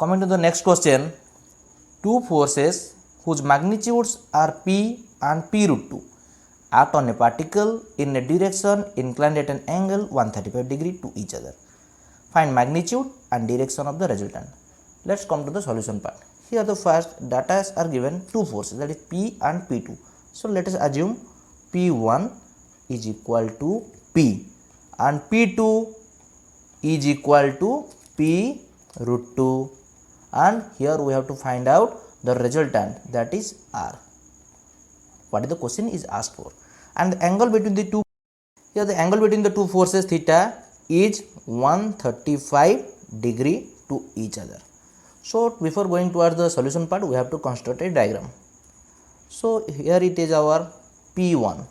Coming to the next question, two forces whose magnitudes are P and P root 2 act on a particle in a direction inclined at an angle 135 degree to each other. Find magnitude and direction of the resultant. Let's come to the solution part. Here the first data are given two forces, that is P and P2. So let us assume P1 is equal to P and P2 is equal to P root 2, and here we have to find out the resultant, that is R. What is the question is asked for, and the angle between the two, here the angle between the two forces theta is 135 degree to each other. So before going towards the solution part, we have to construct a diagram. So here it is our P1.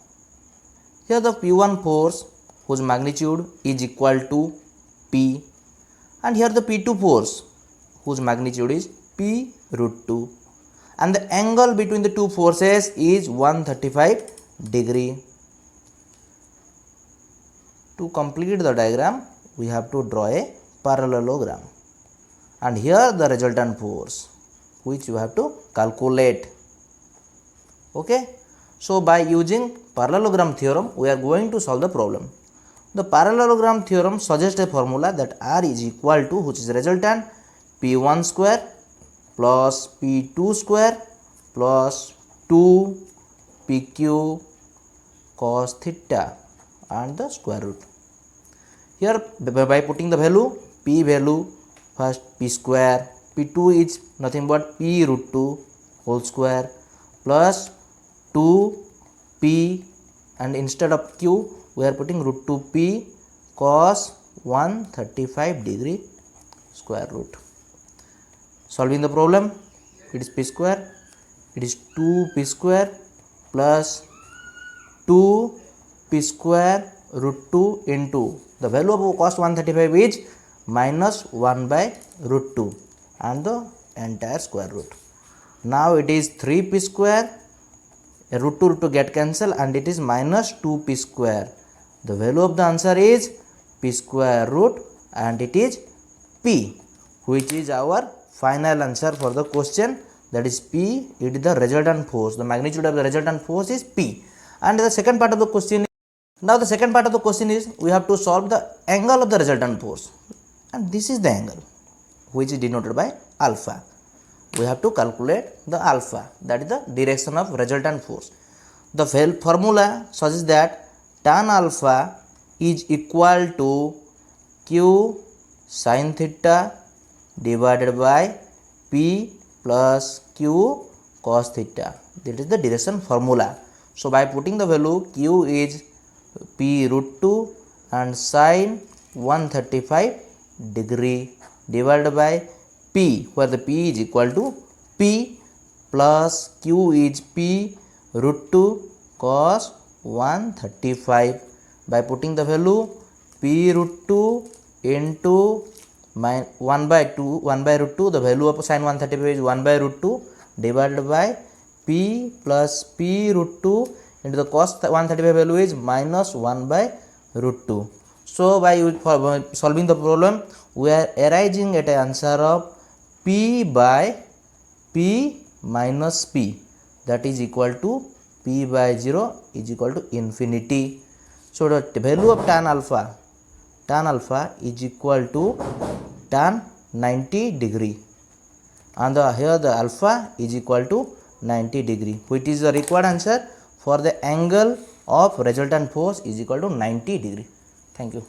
Here the P1 force whose magnitude is equal to P, and here the P2 force whose magnitude is P root 2, and the angle between the two forces is 135 degree. To complete the diagram, we have to draw a parallelogram, and here the resultant force which you have to calculate. Okay, so by using parallelogram theorem we are going to solve the problem. The parallelogram theorem suggests a formula that R is equal to, which is resultant, P1 square plus P2 square plus 2 PQ cos theta and the square root. Here by putting the value, P value first P square, P2 is nothing but P root 2 whole square plus 2 P, and instead of Q we are putting root 2 P cos 135 degree square root. Solving the problem, it is P square, it is 2 P square plus 2 P square root 2 into the value of cos 135 is minus 1 by root 2 and the entire square root. Now it is 3 P square, root 2 get cancelled, and it is minus 2 P square. The value of the answer is P square root, and it is P, which is our final answer for the question, that is P. It is the resultant force. The magnitude of the resultant force is P. And the second part of the question, now the second part of the question is we have to solve the angle of the resultant force, and this is the angle which is denoted by alpha. We have to calculate the alpha, that is the direction of resultant force. The formula suggests that tan alpha is equal to Q sin theta divided by P plus Q cos theta. That is the direction formula. So by putting the value, Q is P root 2 and sin 135 degree divided by P, where the P is equal to P plus Q is P root 2 cos 135. By putting the value, P root 2 into 1 by root 2, the value of sin 135 is 1 by root 2 divided by P plus P root 2 into the cos 135 value is minus 1 by root 2. So by solving the problem, we are arriving at an answer of P by P minus P, that is equal to P by 0 is equal to infinity. So the value of tan alpha is equal to tan 90 degree, and here the alpha is equal to 90 degree, which is the required answer for the angle of resultant force is equal to 90 degree. Thank you.